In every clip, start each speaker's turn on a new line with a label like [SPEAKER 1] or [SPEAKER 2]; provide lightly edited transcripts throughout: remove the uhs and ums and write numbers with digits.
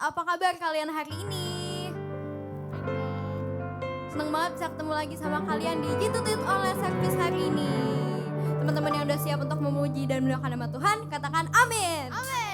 [SPEAKER 1] apa kabar kalian hari ini? Seneng banget bisa ketemu lagi sama kalian di Jitutit Online Service hari ini. Teman-teman yang udah siap untuk memuji dan memuliakan nama Tuhan, katakan amin.
[SPEAKER 2] Amin.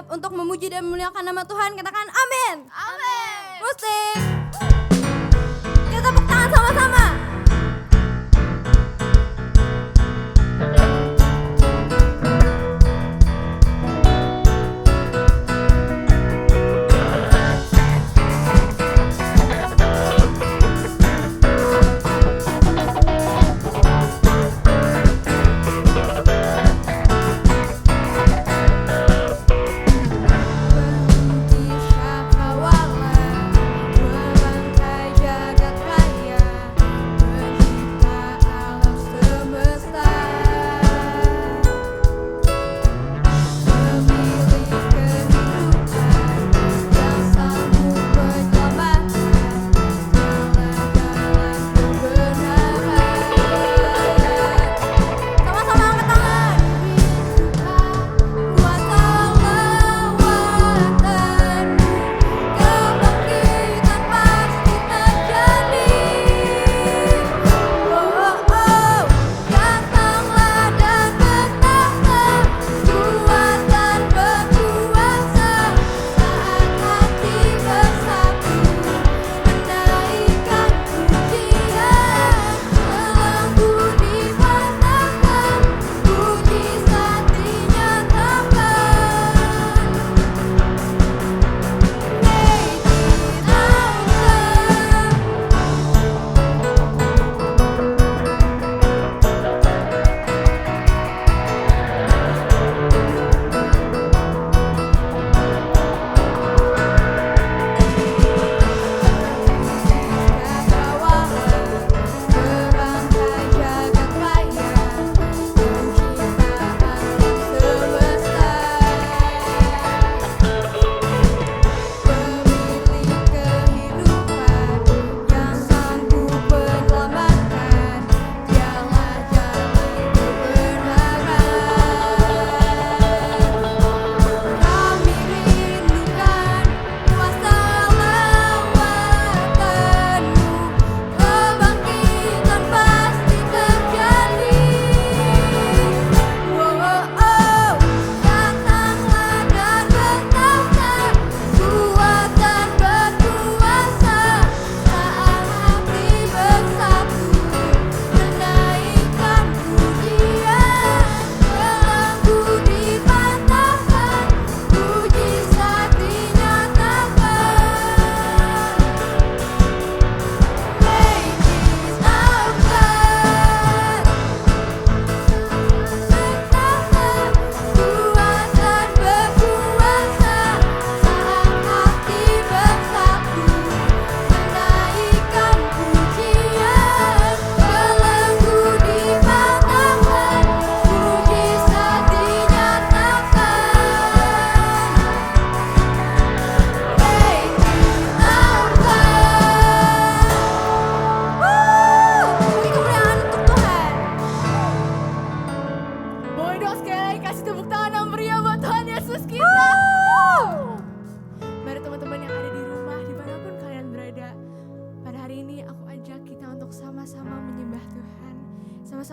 [SPEAKER 1] Untuk memuji dan memuliakan nama Tuhan, katakan amin.
[SPEAKER 2] Amin.
[SPEAKER 1] Musik. Kita tepuk tangan sama-sama.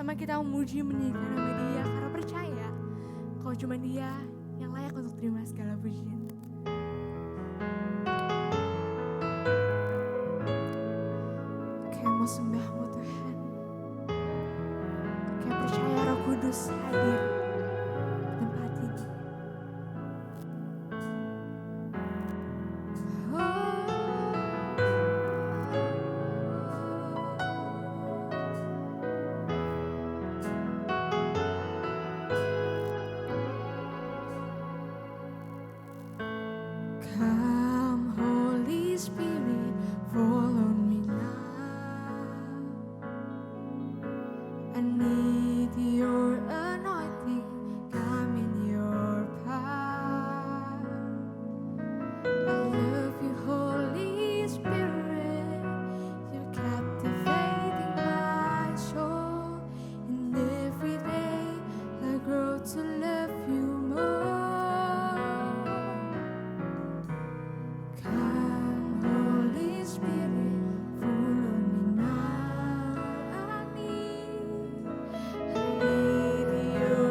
[SPEAKER 2] sama-sama kita memuji meninggikan nama Dia karena percaya kalau cuma Dia yang layak untuk terima segala pujian. Kayak mau sembahmu Tuhan, kayak percaya Roh Kudus hadir di tempat ini. Come Holy Spirit, fall on me now. I need your anointing, come in your power. I love you, Holy Spirit, you're captivating my soul. And every day I grow to love you more. Come, Holy Spirit, fall on me now. I need your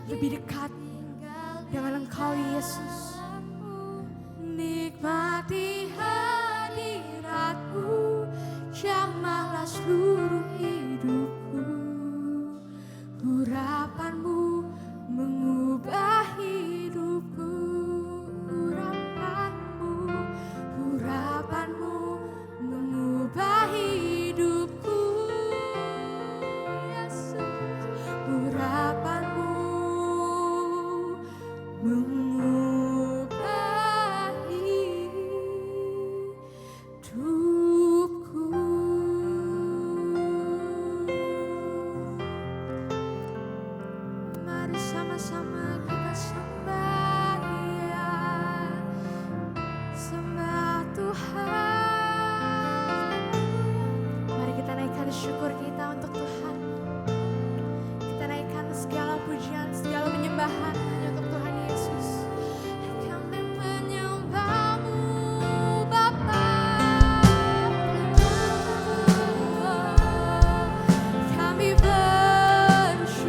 [SPEAKER 2] lebih dekat dengan Engkau Yesus. Nikmati hadirat-Mu, jamahlah seluruh hidupku. Urapan-Mu mengubah hidupku. Urapan-Mu mengubah hidupku. Yesus, urapan-Mu mengubah hidupku. Mari sama-sama kita sembah Dia, sembah Tuhan. Mari kita naikkan syukur kita untuk Tuhan. Kita naikkan segala pujian, segala penyembahan hanya untuk Tuhan Yesus. Kami menyembah-Mu Bapa. Kami bersyukur.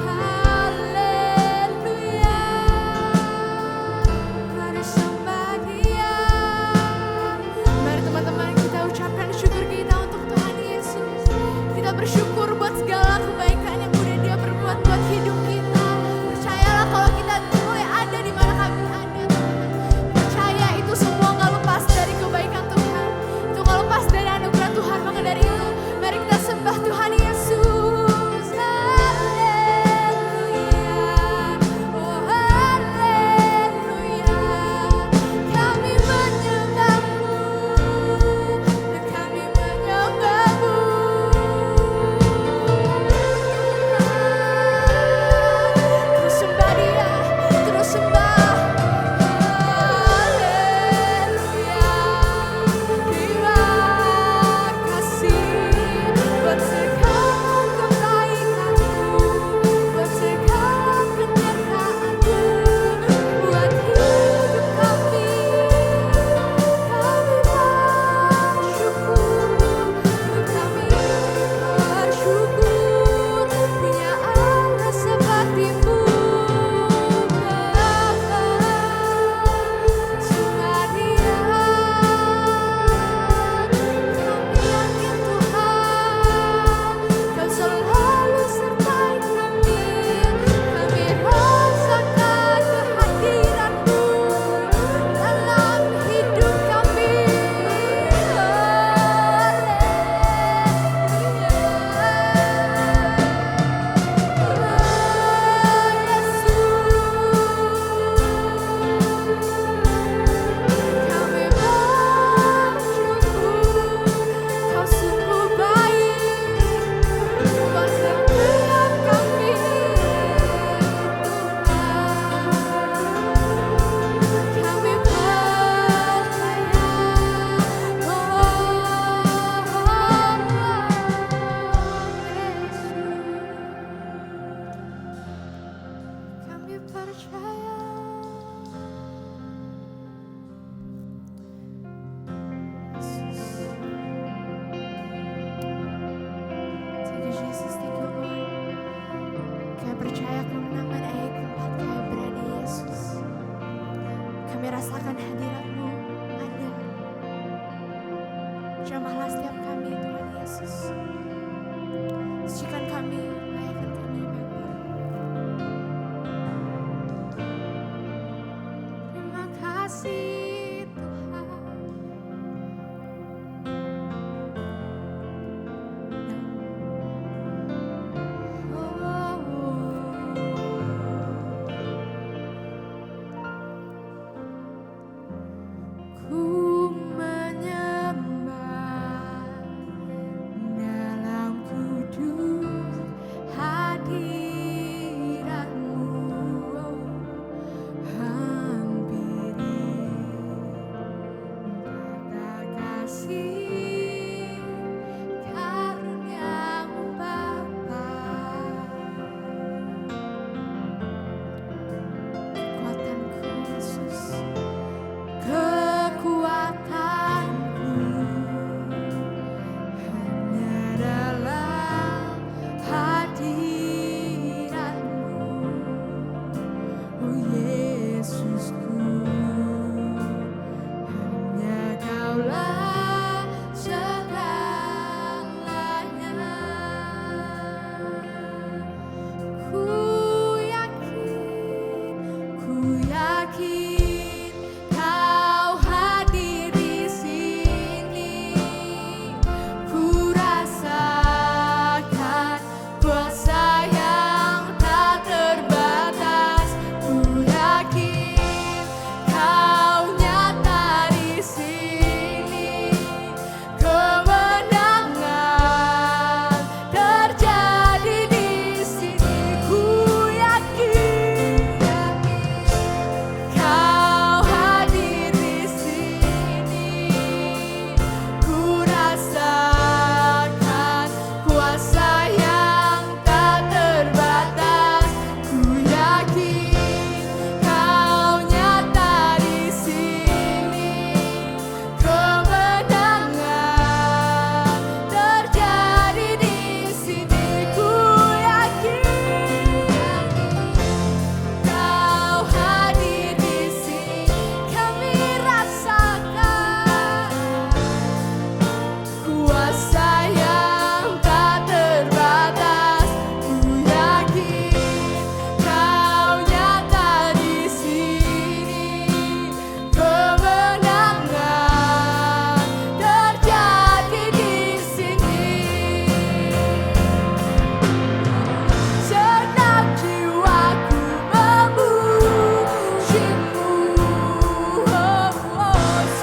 [SPEAKER 2] Haleluya. Mari sembah Dia. Mari teman-teman kita ucapkan syukur kita untuk Tuhan Yesus. Kita bersyukur buat segala kebaikan yang udah Dia perbuat buat hidup kita. Percayalah kalau kita boleh ada di mana kami ada, teman-teman. Percaya itu semua gak lepas dari kebaikan Tuhan. Itu gak lepas dari anugerah Tuhan. Maka dari itu mari kita sembah Tuhan Yesus. Haleluya. Oh haleluya. Kami menyembah-Mu. Kami menyembah-Mu. Terus sembah Dia, terus sembah. Haleluya. Terima kasih buat segala kebaikan-Mu, buat segala penyertaan-Mu, buat hidup kami. Kami bersyukur punya Allah seperti-Mu. Sembah Dia. Kami yakin Tuhan, Kau selalu sertai kami. Kami rasakan kehadiran-Mu dalam hidup kami. Kami bersyukur, Kau sungguh baik buat setiap kami, Tuhan. Kami percaya, Yesus. Kami percaya. Thank you Jesus, thank you Lord. Kami percaya kemenangan ayat tempat kami berada Yesus. Kami rasakan hadirat-Mu ada. Jamahlah setiap kami Tuhan Yesus. Sucikan kami, layakkan kami Bapa. Terima kasih Tuhan. Ku menyembah yakin Kau hadir di sini. Ku rasakan kuasa yang tak terbatas. Ku yakin Kau nyata di sini. Kemenangan terjadi di sini. Ku yakin Kau hadir di sini. Ku rasakan kuasa yang tak terbatas. Ku yakin Kau nyata di sini. Kemenangan terjadi di sini. Ku yakin Kau hadir di sini. Kami rasakan kuasa yang tak terbatas. Ku yakin Kau nyata di sini. Kemenangan terjadi di sini. Senang jiwaku memujimu.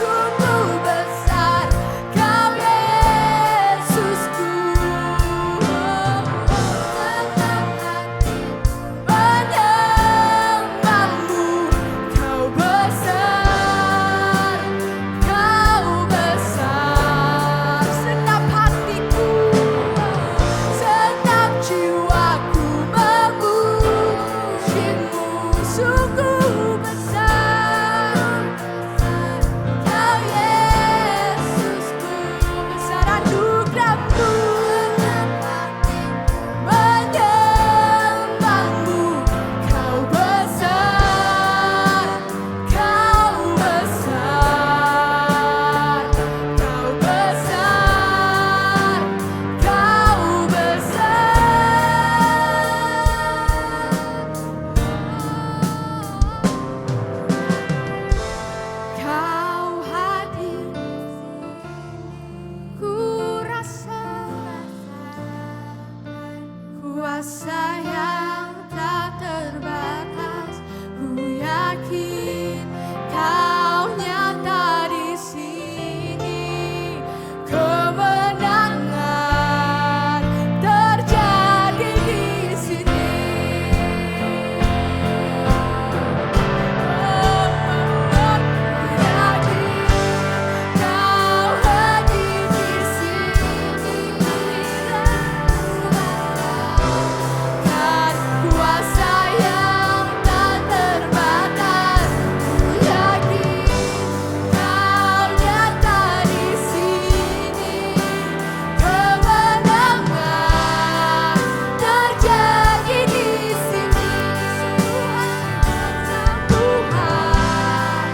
[SPEAKER 2] Sungguh besar Kau Yesusku. Senang hati menyembahmu. Kau besar, Kau besar. Senang hatiku, senang jiwaku memujimu. Sungguh besar Kau Yesusku. Besar anugerahmu, menyembahmu. Kau besar, Kau besar. Kau besar, Kau besar. Kau hadir di sini. Ku rasakan kuasa yang tak terbatas. Ku yakin Kau nyata di sini. Kemenangan terjadi di sini. Kau hadir di sini. Rasakan kuasa yang tak terbatas. Ku yakin Kau nyata di sini. Kemenangan terjadi di sini. Tuhan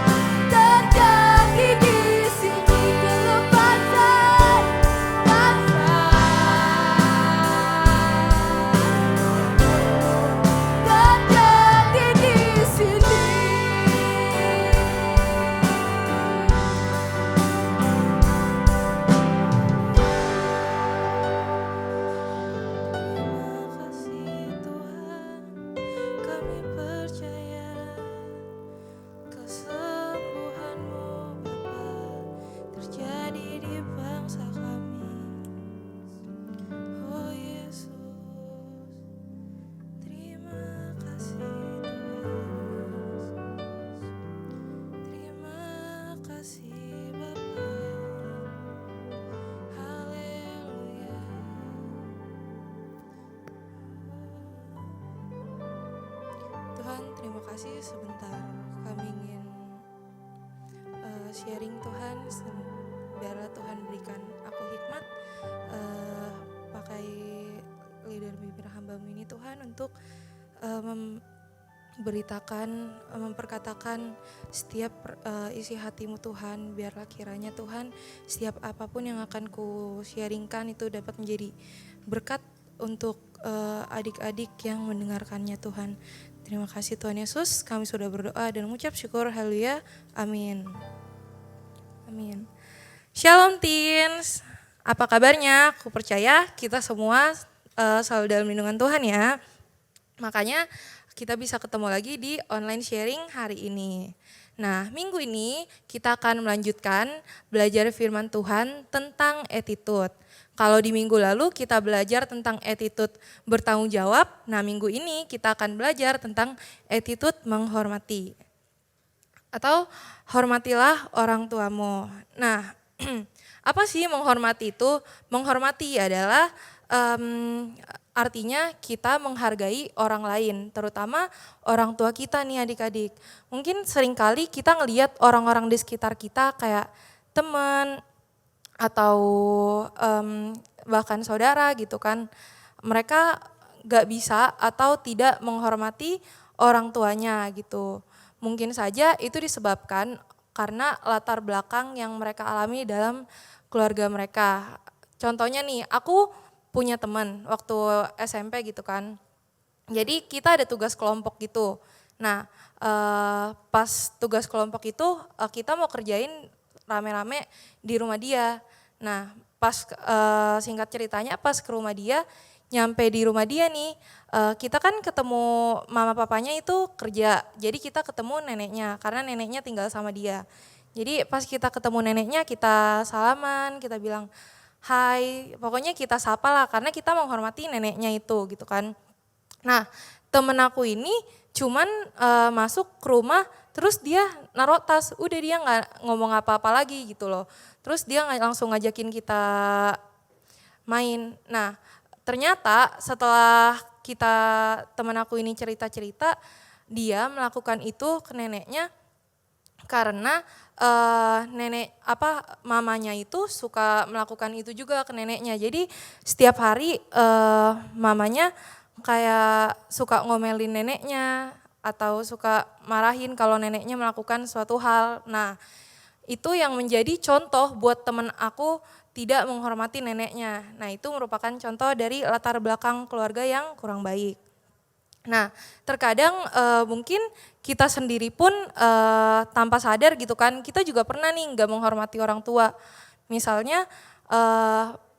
[SPEAKER 2] terjadi di sini. Kelepasan terjadi di sini.
[SPEAKER 3] Kasih Tuhan, kami percaya kesembuhan-Mu Bapa terjadi di bangsa kami. Oh Yesus, terima kasih Tuhan. Terima kasih Bapa. Haleluya. Tuhan, terima kasih sebentar kami ingin sharing Tuhan. Biarlah Tuhan berikan aku hikmat pakai lidah bibir hamba-Mu ini Tuhan untuk memberitakan, memperkatakan setiap isi hati-Mu Tuhan. Biarlah kiranya Tuhan setiap apapun yang akan ku sharingkan itu dapat menjadi berkat untuk adik-adik yang mendengarkannya Tuhan. Terima kasih Tuhan Yesus, kami sudah berdoa dan mengucap syukur, haleluya, amin. Amin. Shalom teens, apa kabarnya? Aku percaya kita semua selalu dalam lindungan Tuhan ya. Makanya kita bisa ketemu lagi di online sharing hari ini. Nah, minggu ini kita akan melanjutkan belajar firman Tuhan tentang attitude. Kalau di minggu lalu kita belajar tentang attitude bertanggung jawab, nah minggu ini kita akan belajar tentang attitude menghormati. Atau hormatilah orang tuamu. Nah, apa sih menghormati itu? Menghormati adalah artinya kita menghargai orang lain, terutama orang tua kita nih adik-adik. Mungkin seringkali kita ngelihat orang-orang di sekitar kita kayak teman atau bahkan saudara gitu kan. Mereka gak bisa atau tidak menghormati orang tuanya gitu. Mungkin saja itu disebabkan karena latar belakang yang mereka alami dalam keluarga mereka. Contohnya nih, aku punya teman waktu SMP gitu kan. Jadi kita ada tugas kelompok gitu. Nah, pas tugas kelompok itu kita mau kerjain rame-rame di rumah dia. Nah, pas singkat ceritanya pas ke rumah dia, nyampe di rumah dia nih, kita kan ketemu mama papanya itu kerja. Jadi kita ketemu neneknya karena neneknya tinggal sama dia. Jadi pas kita ketemu neneknya, kita salaman, kita bilang hai, pokoknya kita sapa lah karena kita menghormati neneknya itu gitu kan. Nah, temen aku ini cuman masuk ke rumah terus dia naruh tas, udah dia nggak ngomong apa-apa lagi gitu loh. Terus dia langsung ngajakin kita main. Nah, ternyata setelah temen aku ini cerita-cerita, dia melakukan itu ke neneknya karena mamanya itu suka melakukan itu juga ke neneknya. Jadi setiap hari mamanya kayak suka ngomelin neneknya atau suka marahin kalau neneknya melakukan suatu hal. Nah, itu yang menjadi contoh buat temen aku tidak menghormati neneknya. Nah, itu merupakan contoh dari latar belakang keluarga yang kurang baik. Nah, terkadang mungkin kita sendiri pun tanpa sadar gitu kan, kita juga pernah nih nggak menghormati orang tua. Misalnya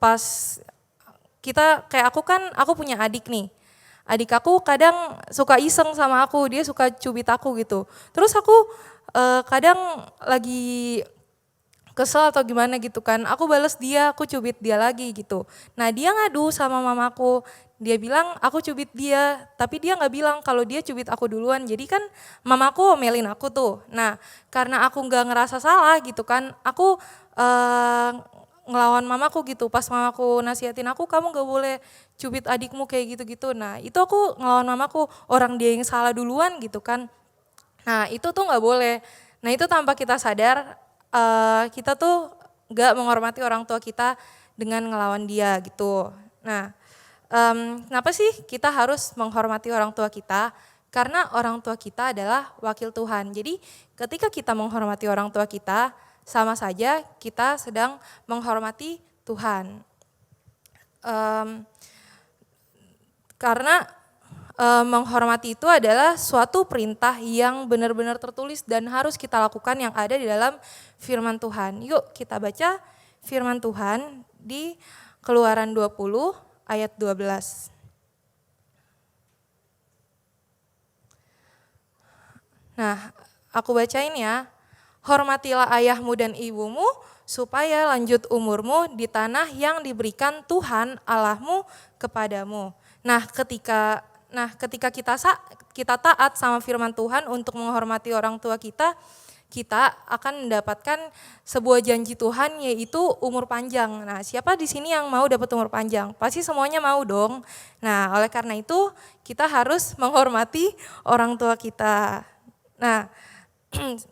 [SPEAKER 3] pas kita, kayak aku punya adik nih. Adik aku kadang suka iseng sama aku, dia suka cubit aku gitu. Terus aku kadang lagi kesel atau gimana gitu kan, aku bales dia, aku cubit dia lagi gitu. Nah, dia ngadu sama mamaku, dia bilang aku cubit dia, tapi dia gak bilang kalau dia cubit aku duluan. Jadi kan mamaku omelin aku tuh. Nah, karena aku gak ngerasa salah gitu kan, aku ngelawan mamaku gitu. Pas mamaku nasihatin aku, kamu gak boleh cubit adikmu kayak gitu-gitu. Nah, itu aku ngelawan mamaku, orang dia yang salah duluan gitu kan. Nah, itu tuh gak boleh. Nah, itu tanpa kita sadar, kita tuh gak menghormati orang tua kita dengan ngelawan dia gitu. Nah, kenapa sih kita harus menghormati orang tua kita? Karena orang tua kita adalah wakil Tuhan. Jadi ketika kita menghormati orang tua kita, sama saja kita sedang menghormati Tuhan. Karena menghormati itu adalah suatu perintah yang benar-benar tertulis dan harus kita lakukan yang ada di dalam firman Tuhan. Yuk kita baca firman Tuhan di Keluaran 20 ayat 12. Nah, aku bacain ya. Hormatilah ayahmu dan ibumu supaya lanjut umurmu di tanah yang diberikan Tuhan Allahmu kepadamu. Nah, ketika kita taat sama firman Tuhan untuk menghormati orang tua kita, kita akan mendapatkan sebuah janji Tuhan, yaitu umur panjang. Nah, siapa di sini yang mau dapat umur panjang? Pasti semuanya mau dong. Nah, oleh karena itu kita harus menghormati orang tua kita. Nah,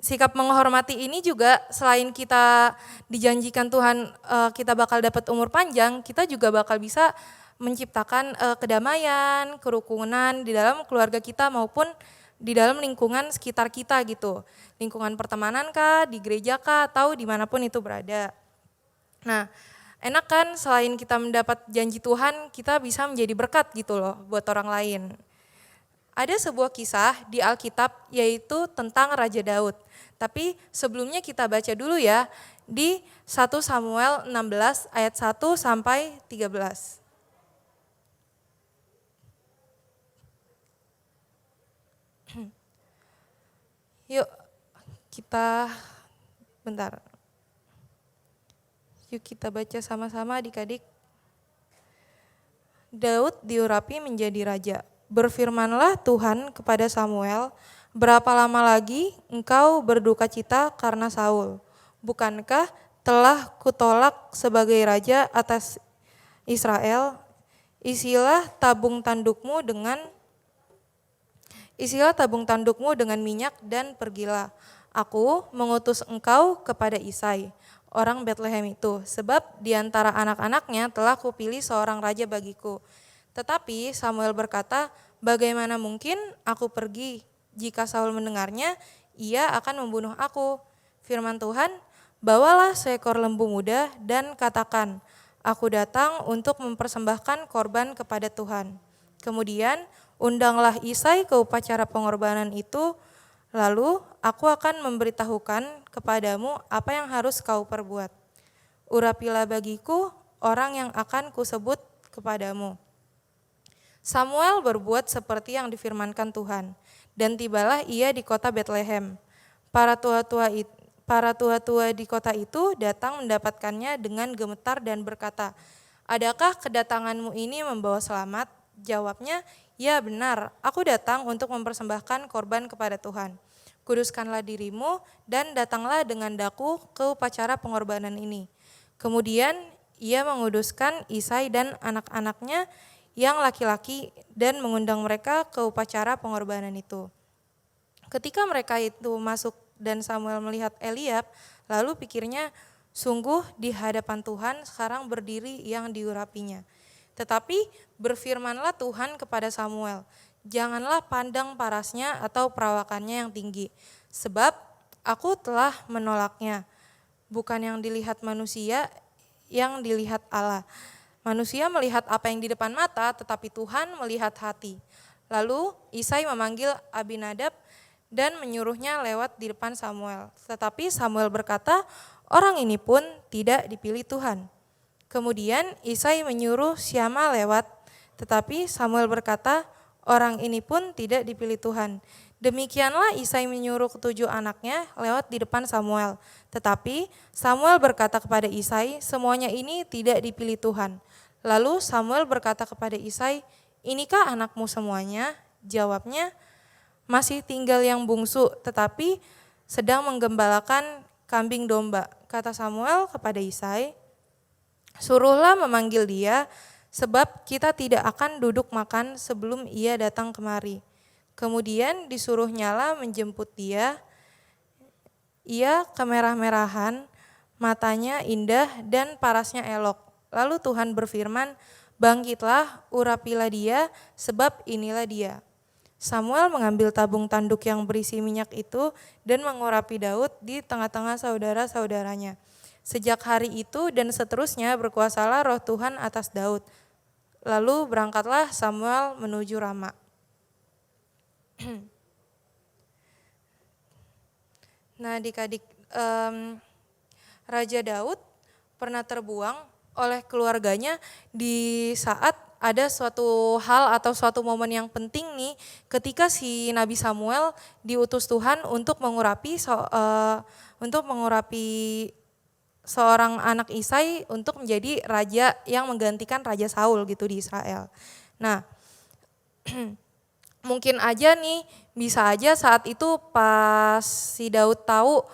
[SPEAKER 3] sikap menghormati ini juga selain kita dijanjikan Tuhan kita bakal dapat umur panjang, kita juga bakal bisa menciptakan kedamaian, kerukunan di dalam keluarga kita maupun di dalam lingkungan sekitar kita gitu. Lingkungan pertemanan kah, di gereja kah, atau dimanapun itu berada. Nah, Enak kan selain kita mendapat janji Tuhan, kita bisa menjadi berkat gitu loh buat orang lain. Ada sebuah kisah di Alkitab yaitu tentang Raja Daud. Tapi sebelumnya kita baca dulu ya di 1 Samuel 16 ayat 1 sampai 13. Yuk kita bentar. Yuk kita baca sama-sama adik-adik. Daud diurapi menjadi raja. Berfirmanlah Tuhan kepada Samuel, berapa lama lagi engkau berduka cita karena Saul? Bukankah telah kutolak sebagai raja atas Israel? Isilah tabung tandukmu dengan minyak dan pergilah. Aku mengutus engkau kepada Isai, orang Betlehem itu, sebab di antara anak-anaknya telah kupilih seorang raja bagiku. Tetapi Samuel berkata, bagaimana mungkin aku pergi? Jika Saul mendengarnya, ia akan membunuh aku. Firman Tuhan, bawalah seekor lembu muda dan katakan, aku datang untuk mempersembahkan korban kepada Tuhan. Kemudian undanglah Isai ke upacara pengorbanan itu, lalu aku akan memberitahukan kepadamu apa yang harus kau perbuat. Urapilah bagiku orang yang akan kusebut kepadamu. Samuel berbuat seperti yang difirmankan Tuhan, dan tibalah ia di kota Betlehem. Para tua-tua di kota itu datang mendapatkannya dengan gemetar dan berkata, adakah kedatanganmu ini membawa selamat? Jawabnya, ya benar, aku datang untuk mempersembahkan korban kepada Tuhan. Kuduskanlah dirimu dan datanglah dengan daku ke upacara pengorbanan ini. Kemudian ia menguduskan Isai dan anak-anaknya yang laki-laki dan mengundang mereka ke upacara pengorbanan itu. Ketika mereka itu masuk dan Samuel melihat Eliab, lalu pikirnya, sungguh di hadapan Tuhan sekarang berdiri yang diurapinya. Tetapi berfirmanlah Tuhan kepada Samuel, janganlah pandang parasnya atau perawakannya yang tinggi, sebab aku telah menolaknya. Bukan yang dilihat manusia, yang dilihat Allah. Manusia melihat apa yang di depan mata, tetapi Tuhan melihat hati. Lalu Isai memanggil Abinadab dan menyuruhnya lewat di depan Samuel. Tetapi Samuel berkata, orang ini pun tidak dipilih Tuhan. Kemudian Isai menyuruh Syama lewat, tetapi Samuel berkata, orang ini pun tidak dipilih Tuhan. Demikianlah Isai menyuruh ketujuh anaknya lewat di depan Samuel. Tetapi Samuel berkata kepada Isai, semuanya ini tidak dipilih Tuhan. Lalu Samuel berkata kepada Isai, inikah anakmu semuanya? Jawabnya, masih tinggal yang bungsu, tetapi sedang menggembalakan kambing domba. Kata Samuel kepada Isai, suruhlah memanggil dia, sebab kita tidak akan duduk makan sebelum ia datang kemari. Kemudian disuruhnyalah menjemput dia. Ia kemerah-merahan, matanya indah dan parasnya elok. Lalu Tuhan berfirman, bangkitlah, urapilah dia, sebab inilah dia. Samuel mengambil tabung tanduk yang berisi minyak itu dan mengurapi Daud di tengah-tengah saudara-saudaranya. Sejak hari itu dan seterusnya berkuasalah roh Tuhan atas Daud. Lalu berangkatlah Samuel menuju Rama. Nah adik-adik, Raja Daud pernah terbuang oleh keluarganya di saat ada suatu hal atau suatu momen yang penting nih ketika si Nabi Samuel diutus Tuhan untuk mengurapi seorang anak Isai untuk menjadi raja yang menggantikan Raja Saul gitu di Israel. Nah, mungkin aja nih bisa aja saat itu pas si Daud tahu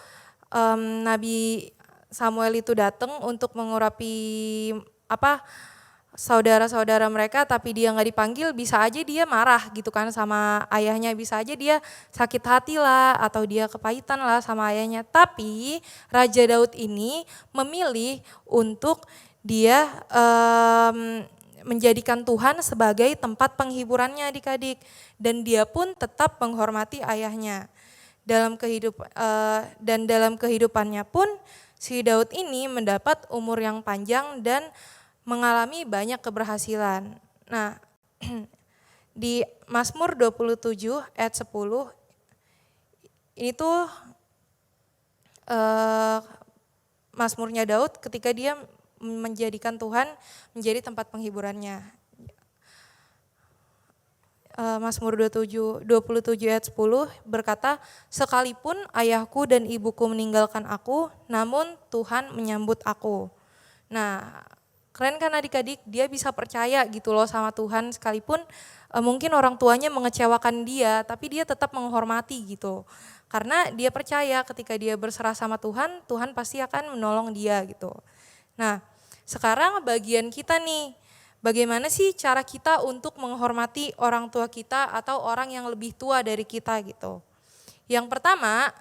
[SPEAKER 3] Nabi Samuel itu datang untuk mengurapi saudara-saudara mereka, tapi dia nggak dipanggil, bisa aja dia marah gitu kan sama ayahnya, bisa aja dia sakit hati lah atau dia kepahitan lah sama ayahnya. Tapi Raja Daud ini memilih untuk dia menjadikan Tuhan sebagai tempat penghiburannya adik-adik, dan dia pun tetap menghormati ayahnya. Dalam kehidupannya pun Si Daud ini mendapat umur yang panjang dan mengalami banyak keberhasilan. Nah, di Mazmur 27 ayat 10 ini tuh Mazmurnya Daud ketika dia menjadikan Tuhan menjadi tempat penghiburannya. Mazmur 27 ayat 10 berkata, sekalipun ayahku dan ibuku meninggalkan aku, namun Tuhan menyambut aku. Nah, keren kan adik-adik, dia bisa percaya gitu loh sama Tuhan sekalipun mungkin orang tuanya mengecewakan dia, tapi dia tetap menghormati gitu. Karena dia percaya ketika dia berserah sama Tuhan, Tuhan pasti akan menolong dia gitu. Nah, sekarang bagian kita nih, bagaimana sih cara kita untuk menghormati orang tua kita atau orang yang lebih tua dari kita gitu. Yang pertama,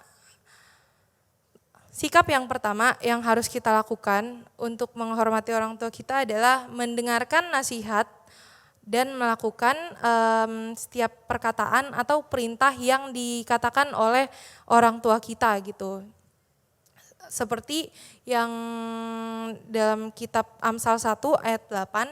[SPEAKER 3] sikap yang pertama yang harus kita lakukan untuk menghormati orang tua kita adalah mendengarkan nasihat dan melakukan setiap perkataan atau perintah yang dikatakan oleh orang tua kita gitu. Seperti yang dalam kitab Amsal 1 ayat 8,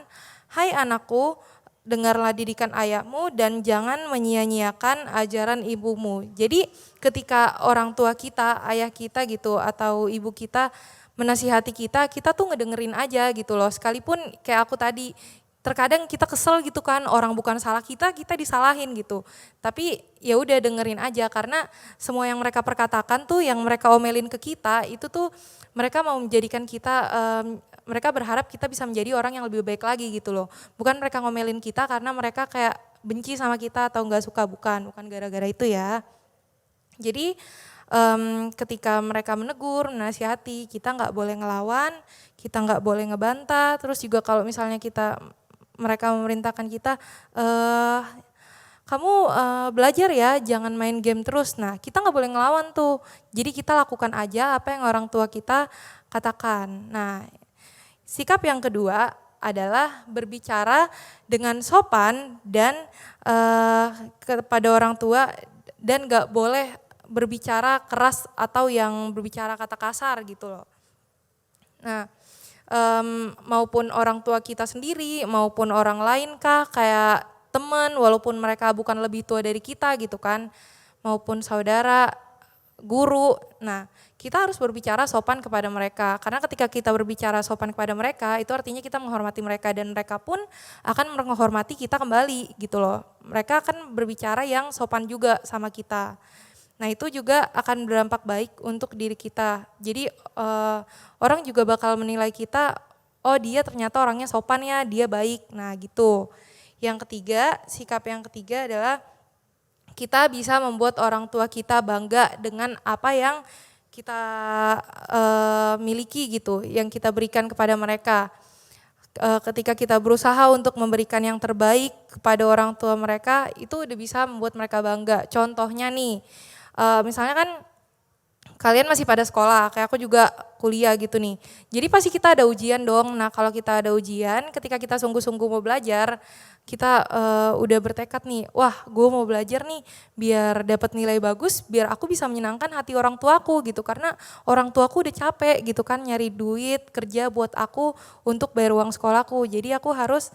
[SPEAKER 3] hai anakku, dengarlah didikan ayahmu dan jangan menyia-nyiakan ajaran ibumu. Jadi ketika orang tua kita, ayah kita gitu atau ibu kita menasihati kita, kita tuh ngedengerin aja gitu loh. Sekalipun kayak aku tadi, terkadang kita kesel gitu kan, orang bukan salah kita disalahin gitu. Tapi ya udah dengerin aja karena semua yang mereka perkatakan tuh, yang mereka omelin ke kita itu tuh mereka mau menjadikan kita, mereka berharap kita bisa menjadi orang yang lebih baik lagi gitu loh. Bukan mereka ngomelin kita karena mereka kayak benci sama kita atau nggak suka, bukan gara-gara itu ya. Jadi ketika mereka menegur, menasihati, kita nggak boleh ngelawan, kita nggak boleh ngebantah. Terus juga kalau misalnya mereka memerintahkan kita, kamu belajar ya, jangan main game terus. Nah, kita nggak boleh ngelawan tuh. Jadi kita lakukan aja apa yang orang tua kita katakan. Nah, sikap yang kedua adalah berbicara dengan sopan dan kepada orang tua, dan nggak boleh berbicara keras atau yang berbicara kata kasar gitu loh. Nah, maupun orang tua kita sendiri maupun orang lain kah, kayak teman walaupun mereka bukan lebih tua dari kita gitu kan, maupun saudara, guru. Nah, kita harus berbicara sopan kepada mereka, karena ketika kita berbicara sopan kepada mereka itu artinya kita menghormati mereka dan mereka pun akan menghormati kita kembali gitu loh. Mereka akan berbicara yang sopan juga sama kita. Nah, itu juga akan berdampak baik untuk diri kita. Jadi orang juga bakal menilai kita, oh dia ternyata orangnya sopan ya, dia baik. Nah gitu. Yang ketiga, sikap yang ketiga adalah kita bisa membuat orang tua kita bangga dengan apa yang kita miliki gitu, yang kita berikan kepada mereka. Ketika kita berusaha untuk memberikan yang terbaik kepada orang tua mereka, itu udah bisa membuat mereka bangga. Contohnya nih, misalnya kan kalian masih pada sekolah, kayak aku juga kuliah gitu nih. Jadi pasti kita ada ujian dong. Nah, kalau kita ada ujian, ketika kita sungguh-sungguh mau belajar, kita udah bertekad nih, wah gue mau belajar nih biar dapat nilai bagus, biar aku bisa menyenangkan hati orang tuaku gitu. Karena orang tuaku udah capek gitu kan nyari duit, kerja buat aku untuk bayar uang sekolahku. Jadi aku harus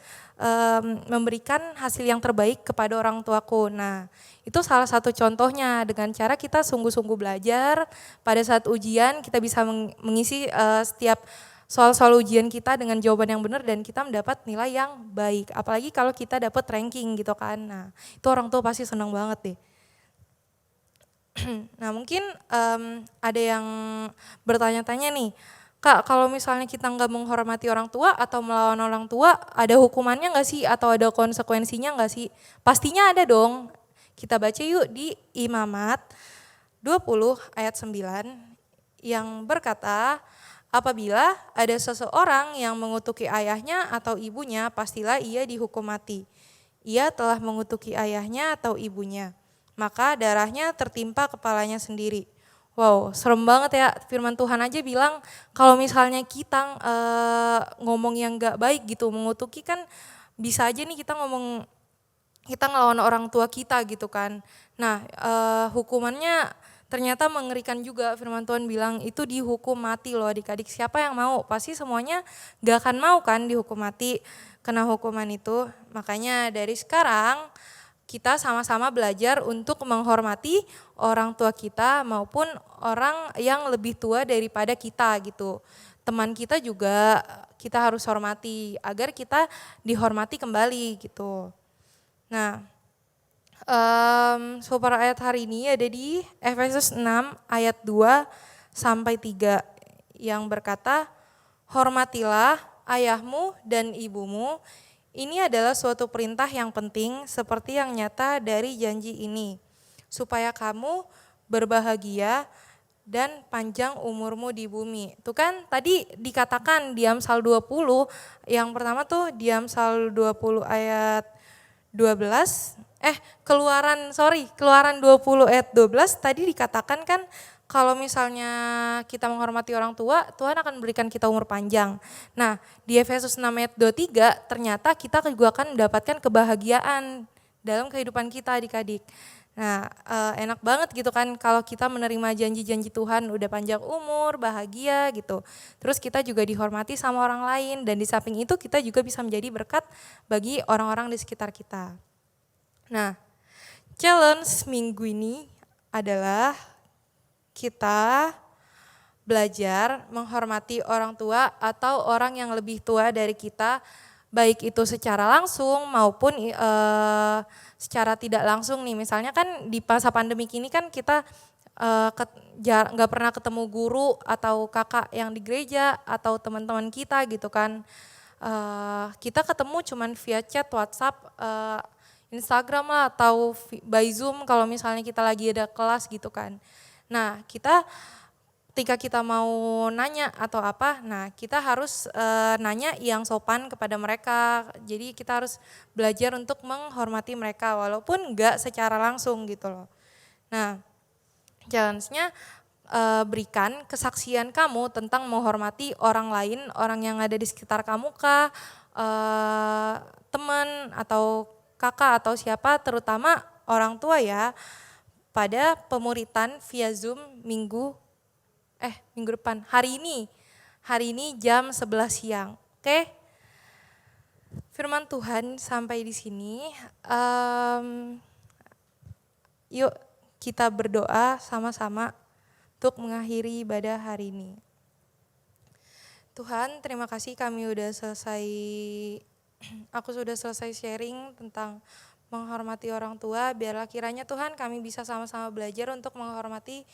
[SPEAKER 3] memberikan hasil yang terbaik kepada orang tuaku. Nah, itu salah satu contohnya, dengan cara kita sungguh-sungguh belajar. Pada saat ujian kita bisa mengisi setiap soal-soal ujian kita dengan jawaban yang benar dan kita mendapat nilai yang baik. Apalagi kalau kita dapat ranking gitu kan. Nah, itu orang tua pasti senang banget deh. Nah, mungkin ada yang bertanya-tanya nih, Kak, kalau misalnya kita nggak menghormati orang tua atau melawan orang tua, ada hukumannya nggak sih atau ada konsekuensinya nggak sih? Pastinya ada dong. Kita baca yuk di Imamat 20 ayat 9 yang berkata, apabila ada seseorang yang mengutuki ayahnya atau ibunya, pastilah ia dihukum mati. Ia telah mengutuki ayahnya atau ibunya, maka darahnya tertimpa kepalanya sendiri. Wow, serem banget ya, firman Tuhan aja bilang kalau misalnya kita ngomong yang gak baik gitu, mengutuki kan bisa aja nih kita ngelawan orang tua kita gitu kan. Nah, hukumannya ternyata mengerikan juga. Firman Tuhan bilang itu dihukum mati loh adik-adik. Siapa yang mau? Pasti semuanya gak akan mau kan dihukum mati, kena hukuman itu. Makanya dari sekarang kita sama-sama belajar untuk menghormati orang tua kita maupun orang yang lebih tua daripada kita gitu. Teman kita juga kita harus hormati agar kita dihormati kembali gitu. Nah, super ayat hari ini ada di Efesus 6 ayat 2 sampai 3 yang berkata, hormatilah ayahmu dan ibumu. Ini adalah suatu perintah yang penting seperti yang nyata dari janji ini, supaya kamu berbahagia dan panjang umurmu di bumi. Tuh kan tadi dikatakan di Amsal 20, yang pertama tuh di Amsal 20 ayat 12, Keluaran 20 ayat 12 tadi dikatakan kan kalau misalnya kita menghormati orang tua, Tuhan akan berikan kita umur panjang. Nah, di Efesus 6 ayat 23 ternyata kita juga akan mendapatkan kebahagiaan dalam kehidupan kita adik-adik. Nah, enak banget gitu kan kalau kita menerima janji-janji Tuhan, udah panjang umur, bahagia gitu. Terus kita juga dihormati sama orang lain dan di samping itu kita juga bisa menjadi berkat bagi orang-orang di sekitar kita. Nah, challenge minggu ini adalah kita belajar menghormati orang tua atau orang yang lebih tua dari kita, baik itu secara langsung maupun secara tidak langsung nih. Misalnya kan di masa pandemi ini kan kita nggak pernah ketemu guru atau kakak yang di gereja atau teman-teman kita gitu kan. Kita ketemu cuman via chat, WhatsApp, Instagram lah atau by Zoom kalau misalnya kita lagi ada kelas gitu kan. Nah, ketika kita mau nanya atau apa, nah kita harus nanya yang sopan kepada mereka. Jadi kita harus belajar untuk menghormati mereka walaupun enggak secara langsung gitu loh. Nah, challenge-nya berikan kesaksian kamu tentang menghormati orang lain, orang yang ada di sekitar kamu kah, teman atau kakak atau siapa, terutama orang tua ya, pada pemuritan via Zoom minggu depan, hari ini jam 11 siang. Oke? Firman Tuhan sampai di sini. Yuk kita berdoa sama-sama untuk mengakhiri ibadah hari ini. Tuhan, terima kasih aku sudah selesai sharing tentang menghormati orang tua. Biarlah kiranya Tuhan kami bisa sama-sama belajar untuk menghormati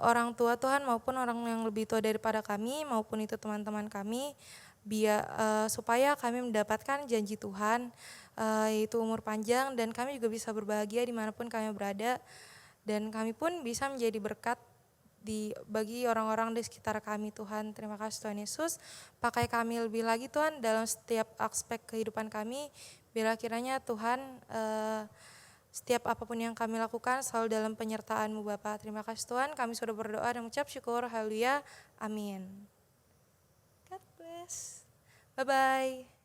[SPEAKER 3] orang tua Tuhan maupun orang yang lebih tua daripada kami maupun itu teman-teman kami, supaya kami mendapatkan janji Tuhan, yaitu umur panjang dan kami juga bisa berbahagia dimanapun kami berada dan kami pun bisa menjadi berkat bagi orang-orang di sekitar kami Tuhan. Terima kasih Tuhan Yesus, pakai kami lebih lagi Tuhan dalam setiap aspek kehidupan kami. Biarlah kiranya Tuhan setiap apapun yang kami lakukan selalu dalam penyertaan-Mu Bapa. Terima kasih Tuhan, kami sudah berdoa dan mengucap syukur. Haleluya, amin. God bless. Bye-bye.